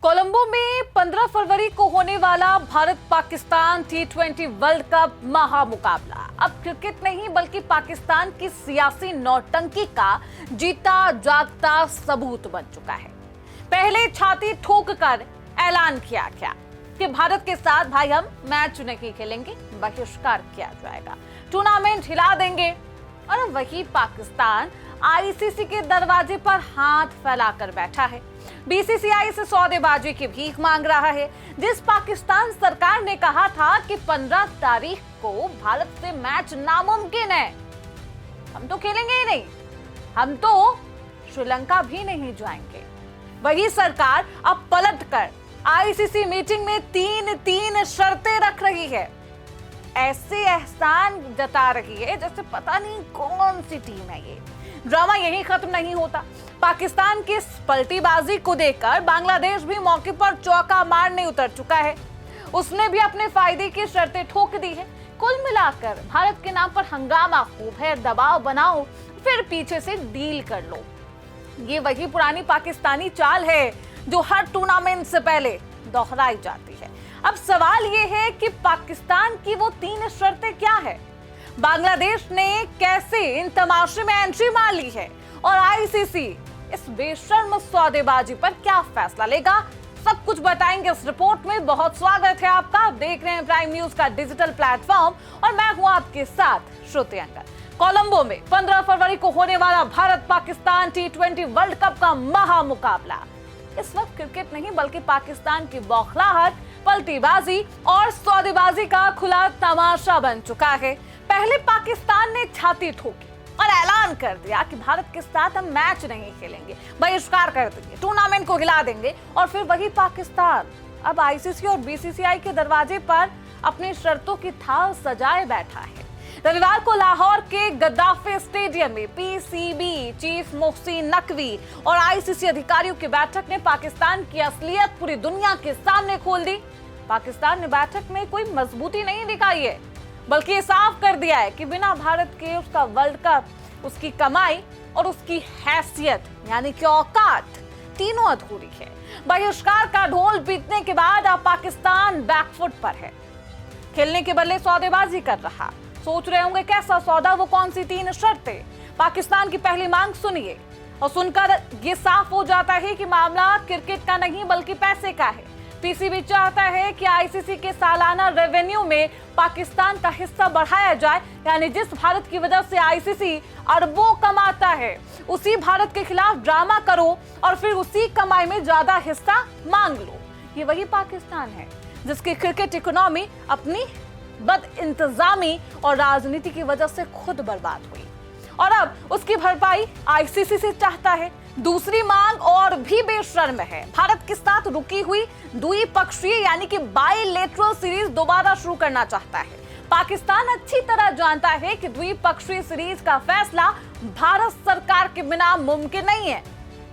कोलंबो में 15 फरवरी को होने वाला Bharat Pakistan T20 world cup महामुकाबला अब क्रिकेट नहीं बल्कि पाकिस्तान की सियासी नौटंकी का जीता जागता सबूत बन चुका है। पहले छाती ठोक कर ऐलान किया गया कि भारत के साथ भाई हम मैच नहीं खेलेंगे, बहिष्कार किया जाएगा, टूर्नामेंट हिला देंगे। और वही पाकिस्तान आईसीसी के दरवाजे पर हाथ फैलाकर बैठा है। बीसीसीआई से सौदेबाजी की भीख मांग रहा है। जिस पाकिस्तान सरकार ने कहा था कि 15 तारीख को भारत से मैच नामुमकिन है, हम तो खेलेंगे ही नहीं, हम तो श्रीलंका भी नहीं जाएंगे, वही सरकार अब पलटकर आईसीसी मीटिंग में तीन शर्तें रख रही है। ऐसे एहसान जता रही है जैसे पता नहीं कौन सी टीम है ये। ड्रामा यही खत्म नहीं होता। पाकिस्तान की इस पलटीबाजी को देखकर बांग्लादेश भी मौके पर चौका मारने उतर चुका है। उसने भी अपने फायदे की शर्तें ठोक दी है। कुल मिलाकर भारत के नाम पर हंगामा खूब है, दबाव बनाओ फिर पीछे से डील कर लो। ये वही पुरानी पाकिस्तानी चाल है जो हर टूर्नामेंट से पहले दोहराई जाती है। अब सवाल ये है कि पाकिस्तान की वो 3 शर्तें क्या है, बांग्लादेश ने कैसे इन तमाशे में एंट्री मार ली है और आईसीसी इस बेशर्म सौदेबाजी पर क्या फैसला लेगा, सब कुछ बताएंगे इस रिपोर्ट में। बहुत स्वागत है आपका, आप देख रहे हैं प्राइम न्यूज का डिजिटल प्लेटफॉर्म और मैं हूं आपके साथ श्रुति अंकल। कोलंबो में 15 फरवरी को होने वाला Bharat Pakistan T20 world cup का महामुकाबला इस वक्त क्रिकेट नहीं बल्कि पाकिस्तान की बौखलाहट, पलटीबाजी और सौदेबाजी का खुला तमाशा बन चुका है। पहले पाकिस्तान ने छाती ठोकी और ऐलान कर दिया कि भारत के साथ हम मैच नहीं खेलेंगे, बहिष्कार कर देंगे, टूर्नामेंट को हिला देंगे। और फिर वही पाकिस्तान अब आईसीसी और बीसीसीआई के दरवाजे पर अपनी शर्तों की थाल सजाए बैठा है। रविवार को लाहौर के गद्दाफी स्टेडियम में पीसीबी चीफ मोहसिन नकवी और आईसीसी अधिकारियों की बैठक ने पाकिस्तान की असलियत पूरी दुनिया के सामने खोल दी। पाकिस्तान ने बैठक में कोई मजबूती नहीं दिखाई है बल्कि ये साफ कर दिया है कि बिना भारत के उसका वर्ल्ड कप, उसकी कमाई और उसकी हैसियत यानी कि औकात तीनों अधूरी है। बहिष्कार का ढोल पीटने के बाद अब पाकिस्तान बैकफुट पर है, खेलने के बदले सौदेबाजी कर रहा। सोच रहे होंगे कैसा सौदा, वो कौन सी 3 शर्तें। पाकिस्तान की पहली मांग सुनिए और सुनकर ये साफ हो जाता है कि मामला क्रिकेट का नहीं बल्कि पैसे का है। पीसीबी चाहता है कि आईसीसी के सालाना रेवेन्यू में पाकिस्तान का हिस्सा बढ़ाया जाए, यानी जिस भारत की वजह से आईसीसी अरबों कमाता है उसी भारत के खिलाफ ड्रामा करो और फिर उसी कमाई में ज्यादा हिस्सा मांग लो। ये वही पाकिस्तान है जिसकी क्रिकेट इकोनॉमी अपनी बदइंतजामी और राजनीति की वजह से खुद बर्बाद हुई और अब उसकी भरपाई आईसीसी से चाहता है। दूसरी मांग और भी बेशर्म है। भारत के साथ रुकी हुई द्विपक्षीय यानी कि बाइलेटरल सीरीज दोबारा शुरू करना चाहता है। पाकिस्तान अच्छी तरह जानता है कि द्विपक्षीय सीरीज का फैसला भारत सरकार के बिना मुमकिन नहीं है,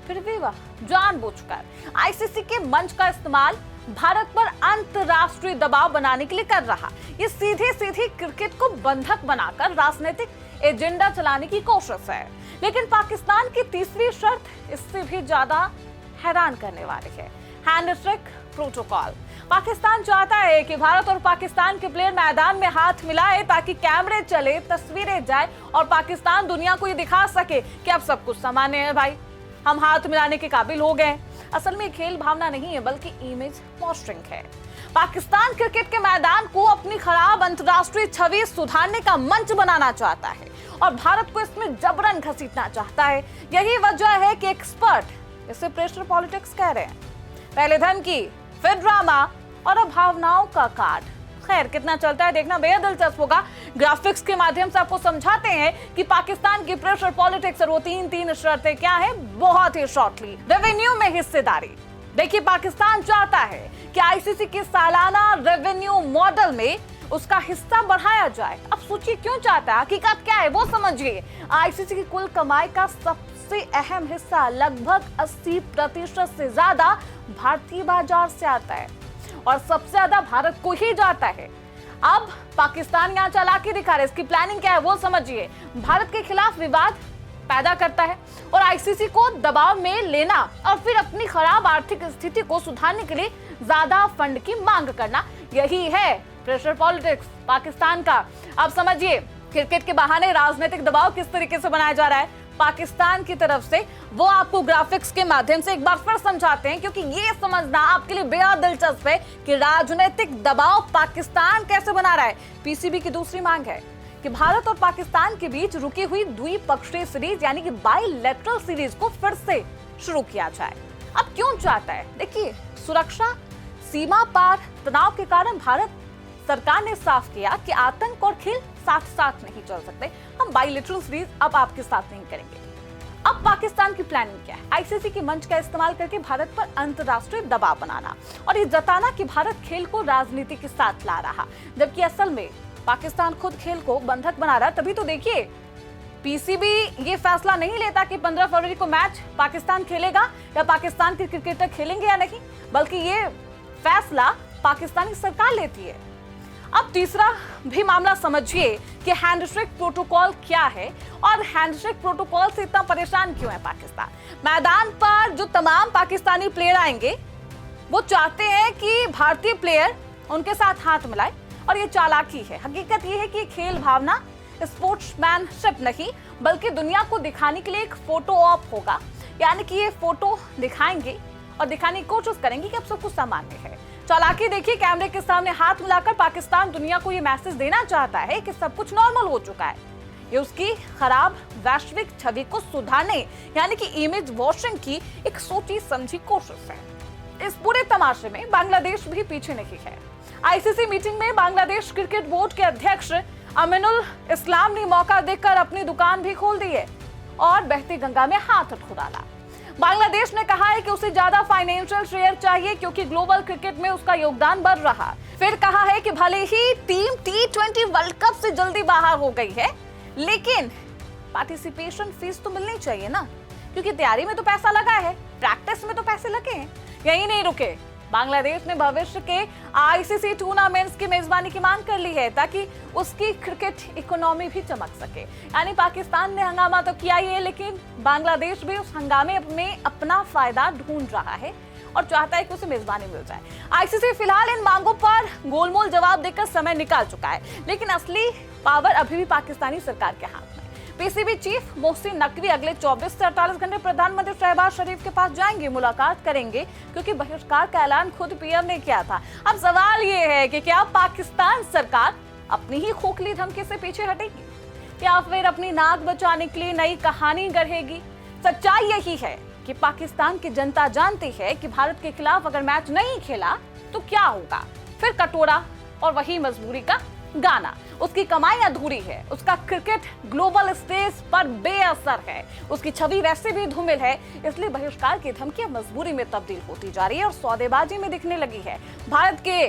फिर भी वह जानबूझकर आईसीसी के मंच का इस्तेमाल भारत पर अंतरराष्ट्रीय दबाव बनाने के लिए कर रहा। ये सीधे क्रिकेट को बंधक बनाकर राजनीतिक एजेंडा चलाने की कोशिश है। लेकिन पाकिस्तान की तीसरी शर्त इससे भी ज्यादा हैरान करने वाली है, हैंडशेक प्रोटोकॉल। पाकिस्तान चाहता है कि भारत और पाकिस्तान के प्लेयर मैदान में हाथ मिलाए ताकि कैमरे चले, तस्वीरें जाए और पाकिस्तान दुनिया को ये दिखा सके कि अब सब कुछ सामान्य है, भाई हम हाथ मिलाने के काबिल हो गए। असल में खेल भावना नहीं है बल्कि इमेज पोस्टिंग है। पाकिस्तान क्रिकेट के मैदान को अपनी खराब अंतर्राष्ट्रीय छवि सुधारने का मंच बनाना चाहता है और भारत को इसमें जबरन घसीटना चाहता है। यही वजह है कि एक्सपर्ट इसे प्रेशर पॉलिटिक्स कह रहे हैं। पहले धमकी, फिर ड्रामा और अब भावनाओं का कार्ड। खैर कितना चलता है देखना बेहद दिलचस्प होगा। ग्राफिक्स के माध्यम से आपको समझाते हैं कि पाकिस्तान की प्रेशर पॉलिटिक्स और वो 3 शर्तें क्या है बहुत ही शॉर्टली। रेवेन्यू में हिस्सेदारी। देखिए पाकिस्तान चाहता है कि आईसीसी के सालाना रेवेन्यू मॉडल में उसका हिस्सा बढ़ाया जाए। अब सोचिए क्यों चाहता है, हकीकत क्या है वो समझिए। आईसीसी की कुल कमाई का सबसे अहम हिस्सा लगभग 80% से ज्यादा भारतीय बाजार से आता है और सबसे ज्यादा भारत को ही जाता है। अब पाकिस्तान यहाँ चालाकी दिखा रहा है, इसकी प्लानिंग क्या है वो समझिए। भारत के खिलाफ विवाद पैदा करता है और आईसीसी को दबाव में लेना और फिर अपनी खराब आर्थिक स्थिति को सुधारने के लिए ज्यादा फंड की मांग करना, यही है प्रेशर पॉलिटिक्स पाकिस्तान का। अब समझिए क्रिकेट के बहाने राजनीतिक दबाव किस तरीके से बनाया जा रहा है पाकिस्तान की तरफ से, वो आपको ग्राफिक्स के माध्यम से एक बार फिर समझाते हैं, क्योंकि ये समझना आपके लिए बेहद दिलचस्प है कि राजनीतिक दबाव पाकिस्तान कैसे बना रहा है। पीसीबी की दूसरी मांग है कि भारत और पाकिस्तान के बीच रुकी हुई द्विपक्षीय सीरीज यानी कि बायलैटरल सीरीज को फिर से शुरू किया जाए। अब क्यों चाहता है? देखिए, सुरक्षा सीमा पार तनाव के कारण भारत सरकार ने साफ किया कि आतंक और खेल साथ साथ नहीं चल सकते। हम बायलैटरल सीरीज अब आपके साथ नहीं करेंगे। अब पाकिस्तान की प्लानिंग क्या है? आईसीसी के मंच का इस्तेमाल करके भारत पर अंतर्राष्ट्रीय दबाव बनाना और ये जताना कि भारत खेल को राजनीति के साथ ला रहा, जबकि असल में पाकिस्तान खुद खेल को बंधक बना रहा। तभी तो देखिए पीसीबी ये फैसला नहीं लेता कि 15 फरवरी को मैच पाकिस्तान खेलेगा या पाकिस्तान के क्रिकेटर खेलेंगे या नहीं, बल्कि ये फैसला पाकिस्तानी सरकार लेती है। अब तीसरा भी मामला समझिए कि हैंडशेक प्रोटोकॉल क्या है और हैंडशेक प्रोटोकॉल से इतना परेशान क्यों है पाकिस्तान। मैदान पर जो तमाम पाकिस्तानी प्लेयर आएंगे वो चाहते हैं कि भारतीय प्लेयर उनके साथ हाथ मिलाए और ये चालाकी है। हकीकत ये है कि खेल भावना स्पोर्ट्समैनशिप नहीं बल्कि दुनिया को दिखाने के लिए एक फोटो ऑप होगा, यानी कि ये फोटो दिखाएंगे और दिखाने की कोशिश करेंगे कि अब सब कुछ सामान्य है। चालाकी देखिए, कैमरे के सामने हाथ मिलाकर पाकिस्तान दुनिया को ये मैसेज देना चाहता है कि सब कुछ नॉर्मल हो चुका है। ये उसकी खराब वैश्विक छवि को सुधारने यानी कि इमेज वॉशिंग की एक सोची समझी कोशिश है। इस पूरे तमाशे में बांग्लादेश भी पीछे नहीं है। आईसीसी मीटिंग में बांग्लादेश क्रिकेट बोर्ड के अध्यक्ष अमीनुल इस्लाम ने मौका देखकर अपनी दुकान भी खोल दी है और बहती गंगा में हाथ उठा डाला। बांग्लादेश ने कहा है कि उसे ज्यादा फाइनेंशियल शेयर चाहिए क्योंकि ग्लोबल क्रिकेट में उसका योगदान बढ़ रहा। फिर कहा है कि भले ही टीम T20 वर्ल्ड कप से जल्दी बाहर हो गई है, लेकिन पार्टिसिपेशन फीस तो मिलनी चाहिए ना, क्योंकि तैयारी में तो पैसा लगा है, प्रैक्टिस में तो पैसे लगे हैं। यही नहीं रुके, बांग्लादेश ने भविष्य के आईसीसी टूर्नामेंट्स की मेजबानी की मांग कर ली है ताकि उसकी क्रिकेट इकोनॉमी भी चमक सके। यानी पाकिस्तान ने हंगामा तो किया ही है, लेकिन बांग्लादेश भी उस हंगामे में अपना फायदा ढूंढ रहा है और चाहता है कि उसे मेजबानी मिल जाए। आईसीसी फिलहाल इन मांगों पर गोलमोल जवाब देकर समय निकाल चुका है, लेकिन असली पावर अभी भी पाकिस्तानी सरकार के हाथ में। पीसीबी चीफ मोहसिन नकवी अगले 24 से 48 घंटे प्रधानमंत्री शहबाज शरीफ के पास जाएंगे, मुलाकात करेंगे, क्योंकि बहिष्कार का ऐलान खुद पीएम ने किया था। अब सवाल ये है कि क्या पाकिस्तान सरकार अपनी ही खोखली धमकी से पीछे हटेगी या फिर अपनी नाक बचाने के लिए नई कहानी गढ़ेगी? सच्चाई यही है कि पाकिस्तान की जनता जानती है कि भारत के खिलाफ अगर मैच नहीं खेला तो क्या होगा। फिर कटोरा और वही मजबूरी का गाना। उसकी कमाई अधूरी है, उसका क्रिकेट ग्लोबल स्टेज पर बेअसर है, उसकी छवि वैसे भी धूमिल है, इसलिए बहिष्कार की धमकी मजबूरी में तब्दील होती जा रही है और सौदेबाजी में दिखने लगी है। भारत के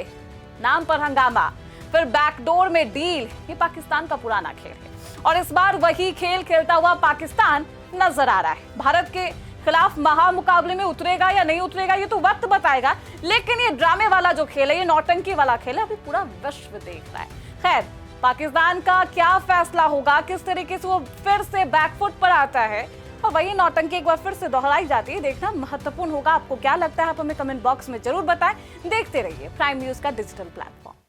नाम पर हंगामा, फिर बैकडोर में डील, ये पाकिस्तान का पुराना खेल है और इस बार वही खेल खेलता हुआ पाकिस्तान नजर आ रहा है। भारत के खिलाफ महामुकाबले में उतरेगा या नहीं उतरेगा ये तो वक्त बताएगा, लेकिन ये ड्रामे वाला जो खेल है, ये नौटंकी वाला खेल है, अभी पूरा विश्व देख रहा है। खैर, पाकिस्तान का क्या फैसला होगा, किस तरीके से वो फिर से बैकफुट पर आता है और वही नौटंकी एक बार फिर से दोहराई जाती है, देखना महत्वपूर्ण होगा। आपको क्या लगता है आप हमें कमेंट बॉक्स में जरूर बताएं। देखते रहिए प्राइम न्यूज का डिजिटल प्लेटफॉर्म।